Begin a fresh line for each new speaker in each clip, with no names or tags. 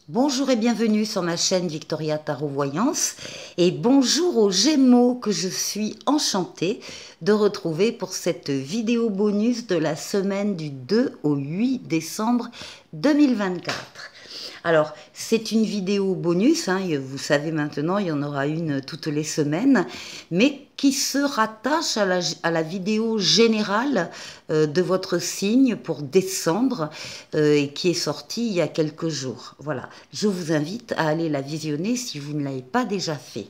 Bonjour et bienvenue sur ma chaîne Victoria Tarot Voyance et bonjour aux Gémeaux que je suis enchantée de retrouver pour cette vidéo bonus de la semaine du 2 au 8 décembre 2024. Alors, c'est une vidéo bonus, hein, vous savez maintenant, il y en aura une toutes les semaines, mais qui se rattache à la vidéo générale de votre signe pour décembre et qui est sortie il y a quelques jours. Voilà, je vous invite à aller la visionner si vous ne l'avez pas déjà fait.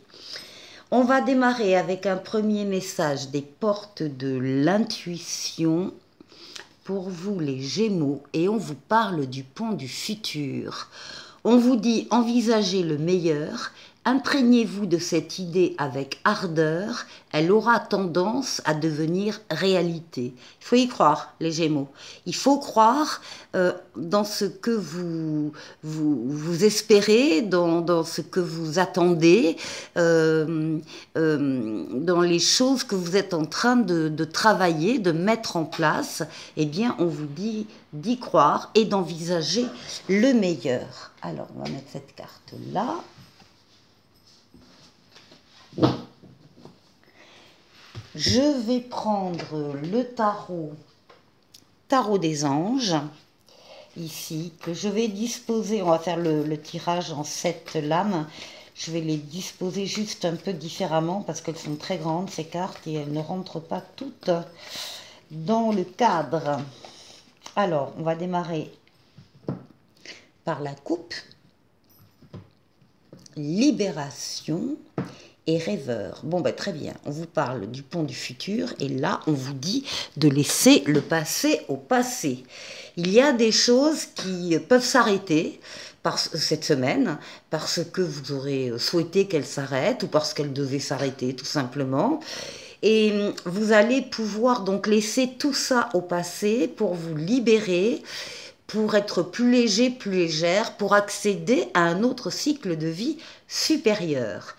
On va démarrer avec un premier message des portes de l'intuition pour vous les Gémeaux et on vous parle du pont du futur. On vous dit envisagez le meilleur, imprégnez-vous de cette idée avec ardeur, elle aura tendance à devenir réalité. Il faut y croire les Gémeaux, il faut croire dans ce que vous espérez, dans ce que vous attendez, dans les choses que vous êtes en train de travailler, de mettre en place. Eh bien, on vous dit d'y croire et d'envisager le meilleur. Alors, on va mettre cette carte-là. Je vais prendre le tarot des anges, ici, que je vais disposer, on va faire le tirage en 7 lames, je vais les disposer juste un peu différemment parce qu'elles sont très grandes ces cartes et elles ne rentrent pas toutes dans le cadre. Alors, on va démarrer par la coupe, libération et rêveur. Bon, ben, très bien, on vous parle du pont du futur et là, on vous dit de laisser le passé au passé. Il y a des choses qui peuvent s'arrêter cette semaine parce que vous aurez souhaité qu'elles s'arrêtent ou parce qu'elles devaient s'arrêter tout simplement. Et vous allez pouvoir donc laisser tout ça au passé pour vous libérer, pour être plus léger, plus légère, pour accéder à un autre cycle de vie supérieur.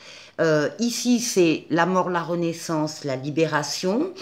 Ici, c'est la mort, la renaissance, la libération.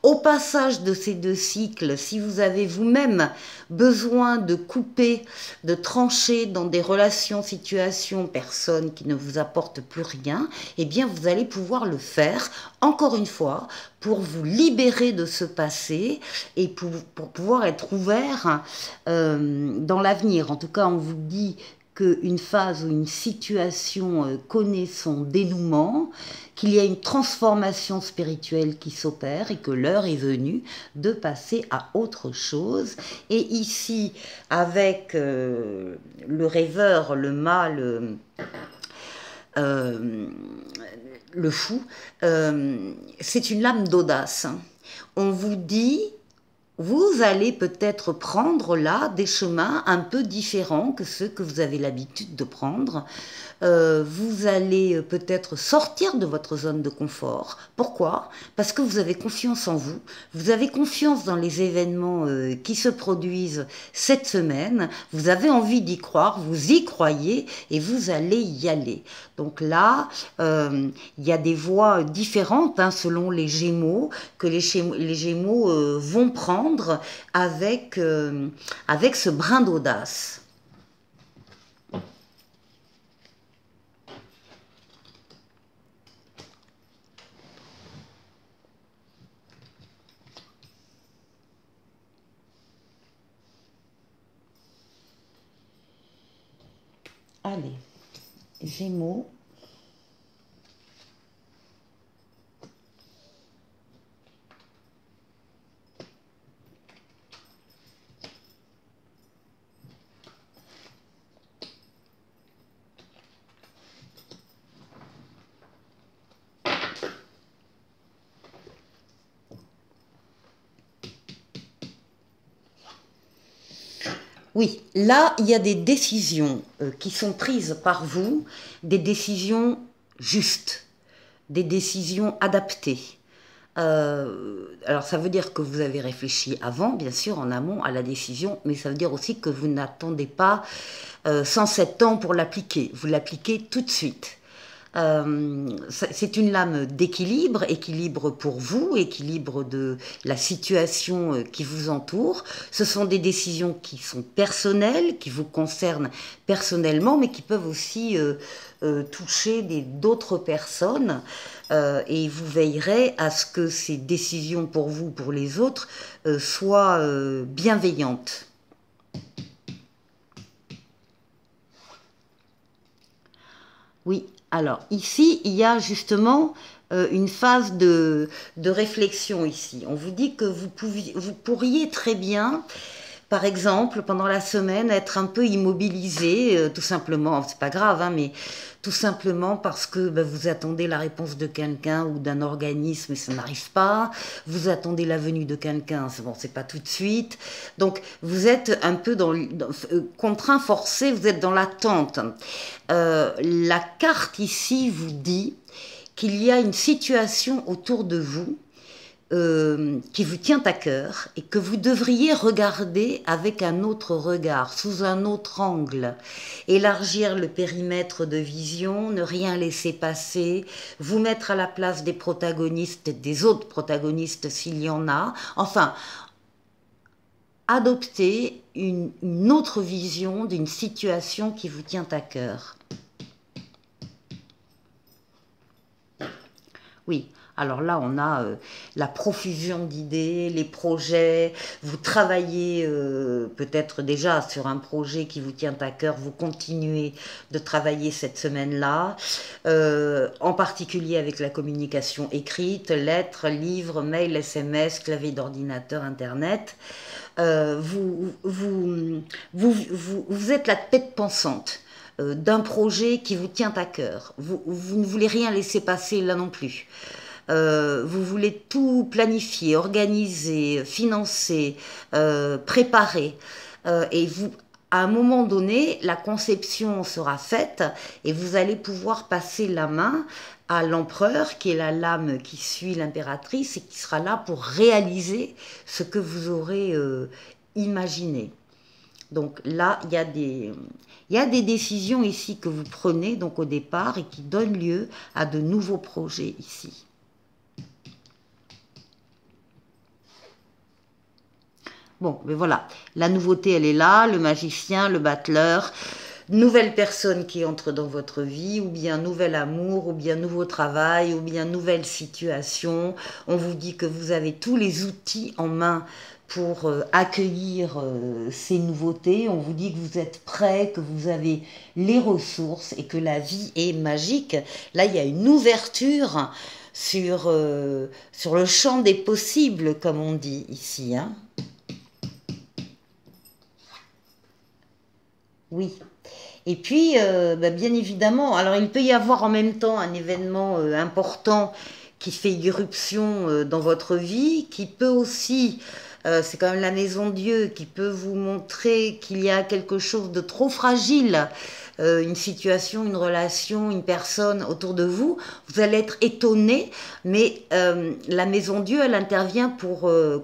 Au passage de ces deux cycles, si vous avez vous-même besoin de couper, de trancher dans des relations, situations, personnes qui ne vous apportent plus rien, eh bien vous allez pouvoir le faire, encore une fois, pour vous libérer de ce passé et pour pouvoir être ouvert dans l'avenir. En tout cas, on vous dit qu'une phase ou une situation connaît son dénouement, qu'il y a une transformation spirituelle qui s'opère et que l'heure est venue de passer à autre chose. Et ici, avec le rêveur, le mâle, le fou, c'est une lame d'audace. On vous dit, vous allez peut-être prendre là des chemins un peu différents que ceux que vous avez l'habitude de prendre. Vous allez peut-être sortir de votre zone de confort. Pourquoi? Parce que vous avez confiance en vous, vous avez confiance dans les événements qui se produisent cette semaine, vous avez envie d'y croire, vous y croyez et vous allez y aller. Donc là, il y a des voies différentes hein, selon les Gémeaux, que les Gémeaux vont prendre avec, avec ce brin d'audace. Allez, Gémeaux. Oui, là, il y a des décisions qui sont prises par vous, des décisions justes, des décisions adaptées. Alors, ça veut dire que vous avez réfléchi avant, bien sûr, en amont, à la décision, mais ça veut dire aussi que vous n'attendez pas 107 ans pour l'appliquer. Vous l'appliquez tout de suite. C'est une lame d'équilibre, équilibre pour vous, équilibre de la situation qui vous entoure. Ce sont des décisions qui sont personnelles, qui vous concernent personnellement, mais qui peuvent aussi toucher d'autres personnes. Et vous veillerez à ce que ces décisions pour vous, pour les autres, soient bienveillantes. Oui, alors ici, il y a justement une phase de réflexion ici. On vous dit que vous pourriez très bien, par exemple, pendant la semaine, être un peu immobilisé, tout simplement, c'est pas grave, hein, mais tout simplement parce que vous attendez la réponse de quelqu'un ou d'un organisme et ça n'arrive pas. Vous attendez la venue de quelqu'un, bon, c'est pas tout de suite. Donc, vous êtes un peu contraint, forcé, vous êtes dans l'attente. La carte ici vous dit qu'il y a une situation autour de vous qui vous tient à cœur et que vous devriez regarder avec un autre regard, sous un autre angle, élargir le périmètre de vision, ne rien laisser passer, vous mettre à la place des protagonistes, des autres protagonistes s'il y en a, enfin, adopter une autre vision d'une situation qui vous tient à cœur. Oui. Alors là, on a la profusion d'idées, les projets, vous travaillez peut-être déjà sur un projet qui vous tient à cœur, vous continuez de travailler cette semaine-là, en particulier avec la communication écrite, lettres, livres, mails, SMS, clavier d'ordinateur, Internet. Vous êtes la tête pensante d'un projet qui vous tient à cœur. Vous ne voulez rien laisser passer là non plus. Vous voulez tout planifier, organiser, financer, préparer. Et à un moment donné, la conception sera faite et vous allez pouvoir passer la main à l'empereur, qui est la lame qui suit l'impératrice et qui sera là pour réaliser ce que vous aurez imaginé. Donc là, il y a des décisions ici que vous prenez donc au départ et qui donnent lieu à de nouveaux projets ici. Bon, mais voilà, la nouveauté, elle est là, le magicien, le battleur, nouvelle personne qui entre dans votre vie, ou bien nouvel amour, ou bien nouveau travail, ou bien nouvelle situation. On vous dit que vous avez tous les outils en main pour accueillir ces nouveautés. On vous dit que vous êtes prêts, que vous avez les ressources et que la vie est magique. Là, il y a une ouverture sur le champ des possibles, comme on dit ici, hein. Oui. Et puis, bien évidemment, alors il peut y avoir en même temps un événement important qui fait irruption dans votre vie, qui peut aussi, c'est quand même la maison Dieu, qui peut vous montrer qu'il y a quelque chose de trop fragile, une situation, une relation, une personne autour de vous. Vous allez être étonné, mais la maison Dieu, elle intervient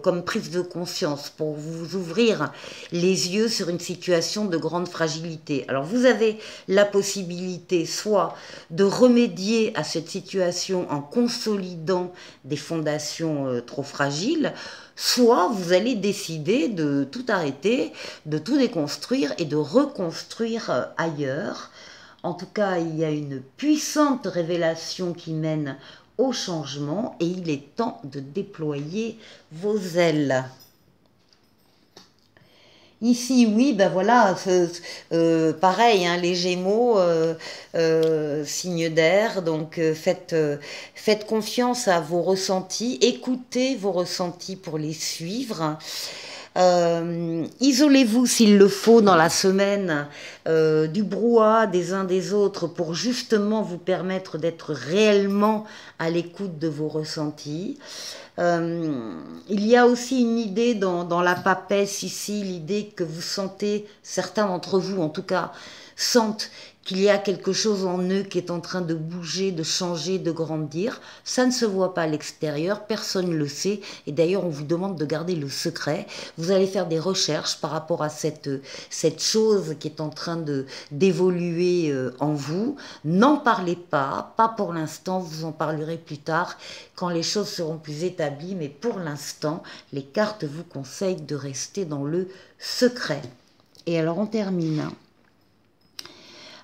comme prise de conscience, pour vous ouvrir les yeux sur une situation de grande fragilité. Alors vous avez la possibilité soit de remédier à cette situation en consolidant des fondations trop fragiles, soit vous allez décider de tout arrêter, de tout déconstruire et de reconstruire ailleurs. En tout cas, il y a une puissante révélation qui mène au changement et il est temps de déployer vos ailes. Ici, oui, ben voilà, pareil, hein, les Gémeaux, signe d'air, donc faites confiance à vos ressentis, écoutez vos ressentis pour les suivre. Isolez-vous s'il le faut dans la semaine du brouhaha des uns des autres pour justement vous permettre d'être réellement à l'écoute de vos ressentis. Il y a aussi une idée dans la papesse ici, l'idée que vous sentez, certains d'entre vous en tout cas, sentent qu'il y a quelque chose en eux qui est en train de bouger, de changer, de grandir. Ça ne se voit pas à l'extérieur, personne ne le sait. Et d'ailleurs, on vous demande de garder le secret. Vous allez faire des recherches par rapport à cette chose qui est en train d'évoluer en vous. N'en parlez pas pour l'instant, vous en parlerez plus tard, quand les choses seront plus établies. Mais pour l'instant, les cartes vous conseillent de rester dans le secret. Et alors, on termine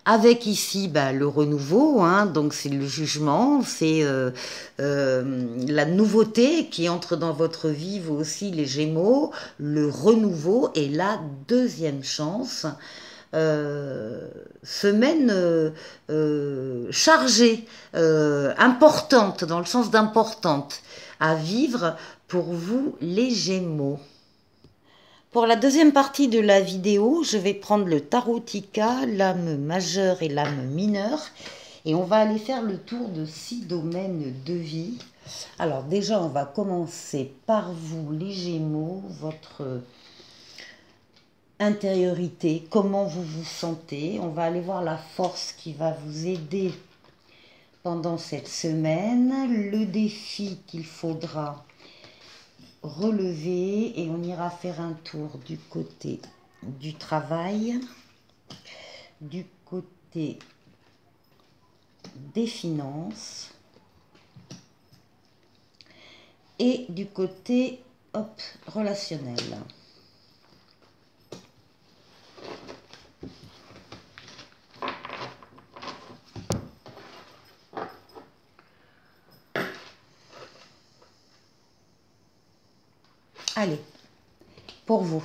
avec ici le renouveau, hein, donc c'est le jugement, c'est la nouveauté qui entre dans votre vie, vous aussi les Gémeaux, le renouveau et la deuxième chance. Semaine chargée, importante, dans le sens d'importante, à vivre pour vous les Gémeaux. Pour la deuxième partie de la vidéo, je vais prendre le Tarotica, l'âme majeure et l'âme mineure. Et on va aller faire le tour de 6 domaines de vie. Alors déjà, on va commencer par vous, les Gémeaux, votre intériorité, comment vous vous sentez. On va aller voir la force qui va vous aider pendant cette semaine, le défi qu'il faudra relever, et on ira faire un tour du côté du travail, du côté des finances et du côté relationnel. Allez, pour vous.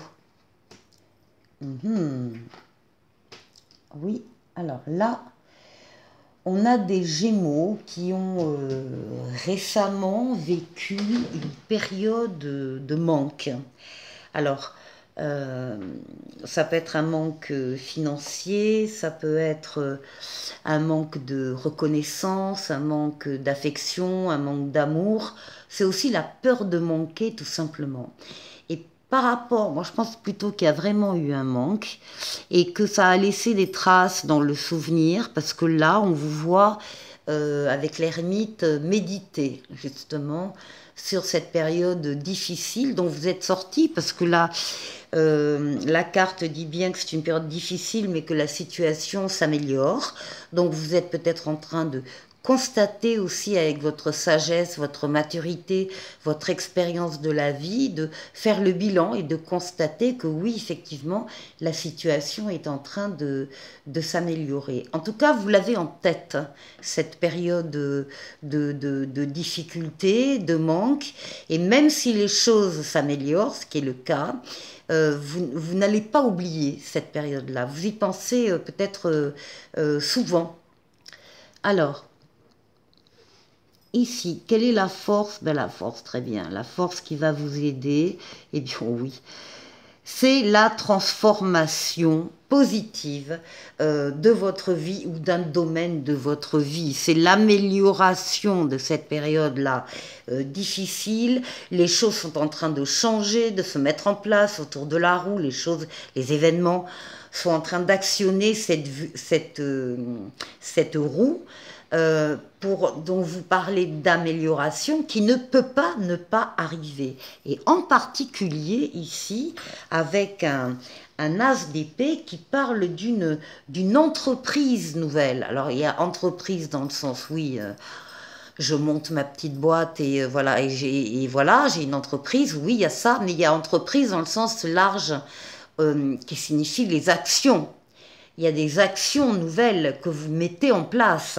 Oui, alors là, on a des Gémeaux qui ont récemment vécu une période de manque. Alors, ça peut être un manque financier, ça peut être un manque de reconnaissance, un manque d'affection, un manque d'amour. C'est aussi la peur de manquer, tout simplement. Et par rapport, moi je pense plutôt qu'il y a vraiment eu un manque et que ça a laissé des traces dans le souvenir, parce que là, on vous voit avec l'ermite méditer, justement, sur cette période difficile dont vous êtes sorti, parce que là, la carte dit bien que c'est une période difficile, mais que la situation s'améliore. Donc vous êtes peut-être en train de constater aussi avec votre sagesse, votre maturité, votre expérience de la vie, de faire le bilan et de constater que oui, effectivement, la situation est en train de s'améliorer. En tout cas, vous l'avez en tête, cette période de difficulté, de manque, et même si les choses s'améliorent, ce qui est le cas, vous n'allez pas oublier cette période-là. Vous y pensez peut-être souvent. Alors, ici, quelle est la force? La force, très bien. La force qui va vous aider, eh bien oui, c'est la transformation positive de votre vie ou d'un domaine de votre vie. C'est l'amélioration de cette période-là difficile. Les choses sont en train de changer, de se mettre en place autour de la roue. Les événements sont en train d'actionner cette roue. Dont vous parlez d'amélioration qui ne peut pas ne pas arriver. Et en particulier ici, avec un as d'épée qui parle d'une entreprise nouvelle. Alors il y a entreprise dans le sens, oui, je monte ma petite boîte et voilà, j'ai une entreprise, oui, il y a ça, mais il y a entreprise dans le sens large qui signifie les actions. Il y a des actions nouvelles que vous mettez en place.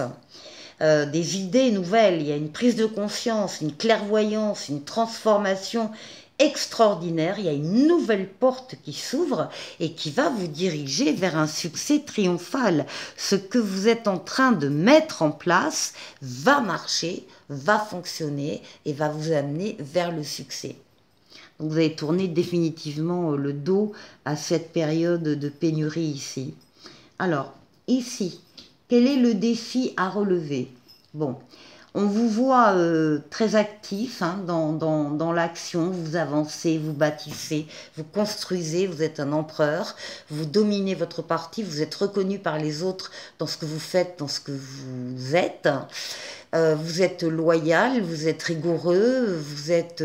Des idées nouvelles, il y a une prise de conscience, une clairvoyance, une transformation extraordinaire, il y a une nouvelle porte qui s'ouvre et qui va vous diriger vers un succès triomphal. Ce que vous êtes en train de mettre en place va marcher, va fonctionner et va vous amener vers le succès. Donc vous allez tourner définitivement le dos à cette période de pénurie ici. Alors, ici, quel est le défi à relever? Bon, On vous voit très actif hein, dans l'action, vous avancez, vous bâtissez, vous construisez, vous êtes un empereur, vous dominez votre parti, vous êtes reconnu par les autres dans ce que vous faites, dans ce que vous êtes. Vous êtes loyal, vous êtes rigoureux, vous êtes...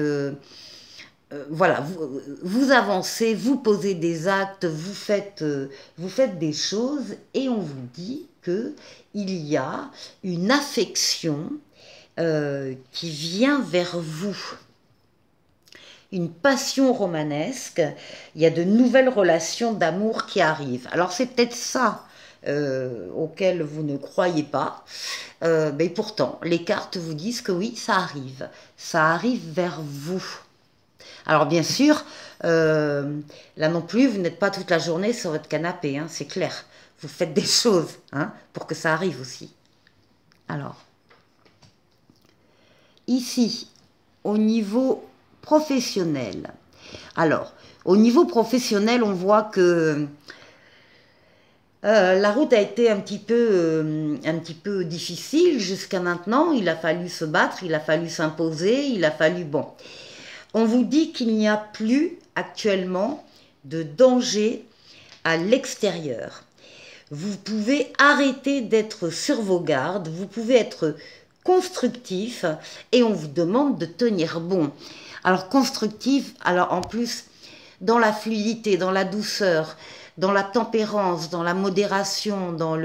voilà, vous avancez, vous posez des actes, vous faites des choses et on vous dit qu'il y a une affection qui vient vers vous. Une passion romanesque, il y a de nouvelles relations d'amour qui arrivent. Alors c'est peut-être ça auquel vous ne croyez pas, mais pourtant les cartes vous disent que oui, ça arrive vers vous. Alors bien sûr, là non plus, vous n'êtes pas toute la journée sur votre canapé, hein, c'est clair. Vous faites des choses hein, pour que ça arrive aussi. Alors, ici, au niveau professionnel. Alors, au niveau professionnel, on voit que la route a été un petit peu difficile jusqu'à maintenant. Il a fallu se battre, il a fallu s'imposer, il a fallu... Bon... On vous dit qu'il n'y a plus actuellement de danger à l'extérieur. Vous pouvez arrêter d'être sur vos gardes, vous pouvez être constructif et on vous demande de tenir bon. Alors constructif, alors en plus dans la fluidité, dans la douceur, dans la tempérance, dans la modération, dans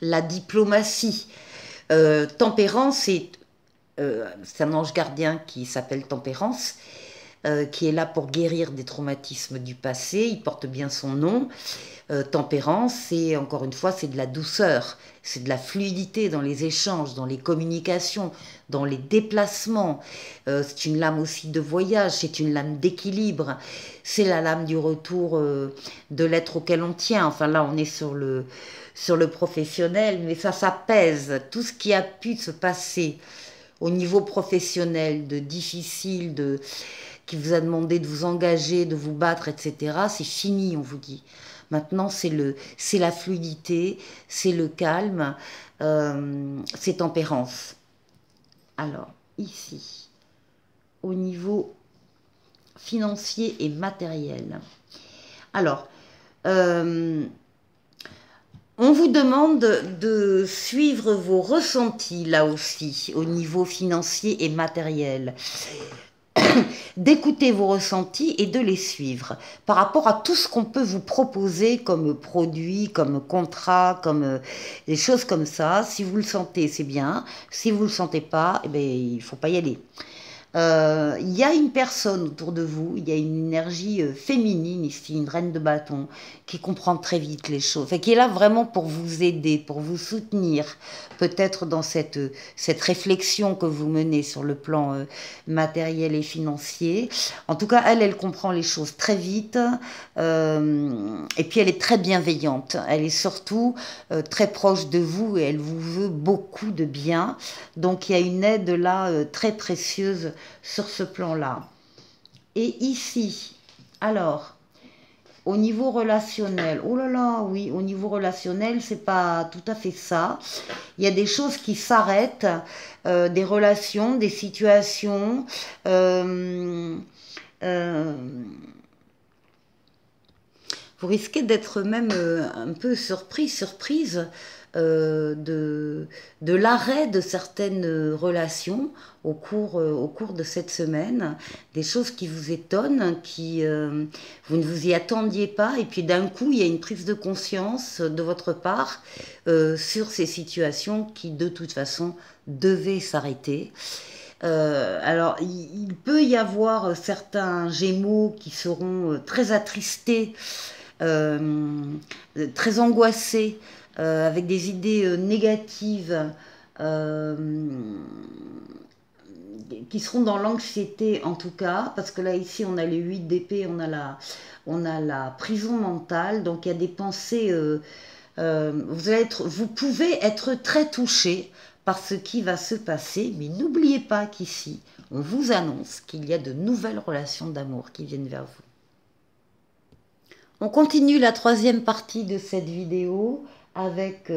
la diplomatie. Tempérance, c'est un ange gardien qui s'appelle Tempérance, qui est là pour guérir des traumatismes du passé. Il porte bien son nom. Tempérance, c'est encore une fois, c'est de la douceur, c'est de la fluidité dans les échanges, dans les communications, dans les déplacements. C'est une lame aussi de voyage, c'est une lame d'équilibre. C'est la lame du retour de l'être auquel on tient. Enfin là, on est sur le professionnel, mais ça pèse. Tout ce qui a pu se passer au niveau professionnel, de difficile, qui vous a demandé de vous engager, de vous battre, etc., c'est fini, on vous dit. Maintenant, c'est la fluidité, c'est le calme, c'est tempérance. Alors, ici, au niveau financier et matériel. Alors, on vous demande de suivre vos ressentis, là aussi, au niveau financier et matériel. D'écouter vos ressentis et de les suivre par rapport à tout ce qu'on peut vous proposer comme produit, comme contrat, comme des choses comme ça. Si vous le sentez, c'est bien. Si vous ne le sentez pas, eh bien, il ne faut pas y aller. Il y a une personne autour de vous, il y a une énergie féminine ici, une reine de bâton, qui comprend très vite les choses, et qui est là vraiment pour vous aider, pour vous soutenir, peut-être dans cette réflexion que vous menez sur le plan matériel et financier. En tout cas, elle comprend les choses très vite, et puis elle est très bienveillante, elle est surtout très proche de vous, et elle vous veut beaucoup de bien, donc il y a une aide là très précieuse sur ce plan-là. Et ici, alors, au niveau relationnel, oh là là, oui, au niveau relationnel, c'est pas tout à fait ça. Il y a des choses qui s'arrêtent, des relations, des situations, vous risquez d'être même un peu surprise de l'arrêt de certaines relations au cours de cette semaine, des choses qui vous étonnent, vous ne vous y attendiez pas, et puis d'un coup il y a une prise de conscience de votre part sur ces situations qui de toute façon devaient s'arrêter. Alors il peut y avoir certains Gémeaux qui seront très attristés, très angoissés, avec des idées négatives, qui seront dans l'anxiété en tout cas, parce que là ici on a les 8 d'épée, on a la prison mentale, donc il y a des pensées, vous pouvez être très touché par ce qui va se passer, mais n'oubliez pas qu'ici on vous annonce qu'il y a de nouvelles relations d'amour qui viennent vers vous. On continue la troisième partie de cette vidéo avec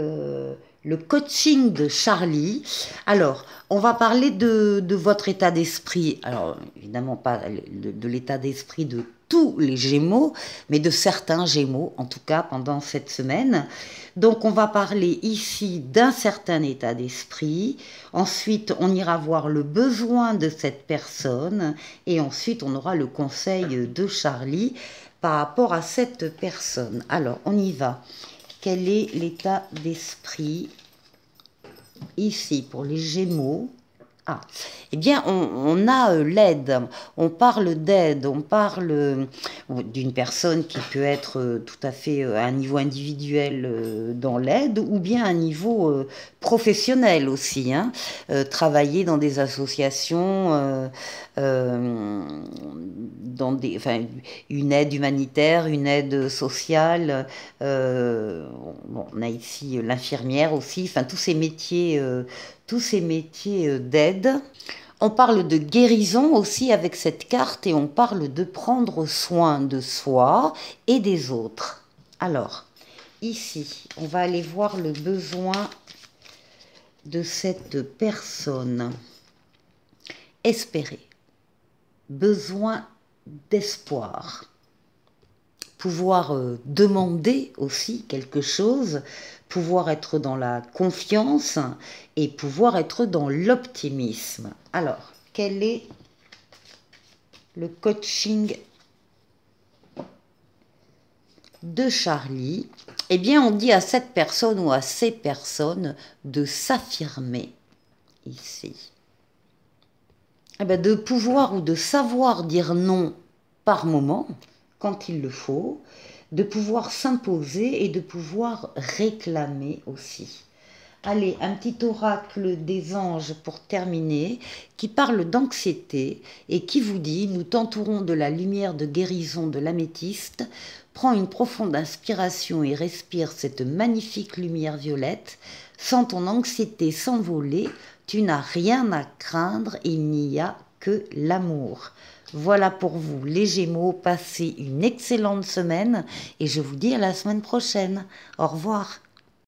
le coaching de Charlie. Alors, on va parler de votre état d'esprit. Alors, évidemment, pas de l'état d'esprit de tous les Gémeaux, mais de certains Gémeaux, en tout cas, pendant cette semaine. Donc, on va parler ici d'un certain état d'esprit. Ensuite, on ira voir le besoin de cette personne. Et ensuite, on aura le conseil de Charlie par rapport à cette personne. Alors, on y va. Quel est l'état d'esprit ici pour les Gémeaux? Ah, eh bien, on a l'aide, on parle d'aide, on parle d'une personne qui peut être tout à fait à un niveau individuel dans l'aide ou bien à un niveau professionnel aussi, hein. Travailler dans des associations, dans des, enfin, une aide humanitaire, une aide sociale. Bon, on a ici l'infirmière aussi, enfin tous ces métiers d'aide. On parle de guérison aussi avec cette carte et on parle de prendre soin de soi et des autres. Alors, ici, on va aller voir le besoin de cette personne. Espérer. Besoin d'espoir. Pouvoir demander aussi quelque chose, pouvoir être dans la confiance et pouvoir être dans l'optimisme. Alors, quel est le coaching de Charlie? Eh bien, on dit à cette personne ou à ces personnes de s'affirmer ici. Eh bien, de pouvoir ou de savoir dire non par moment, quand il le faut, de pouvoir s'imposer et de pouvoir réclamer aussi. Allez, un petit oracle des anges pour terminer, qui parle d'anxiété et qui vous dit « Nous t'entourons de la lumière de guérison de l'améthyste. Prends une profonde inspiration et respire cette magnifique lumière violette. Sens ton anxiété s'envoler. Tu n'as rien à craindre, il n'y a que l'amour. » Voilà pour vous les Gémeaux, passez une excellente semaine et je vous dis à la semaine prochaine. Au revoir.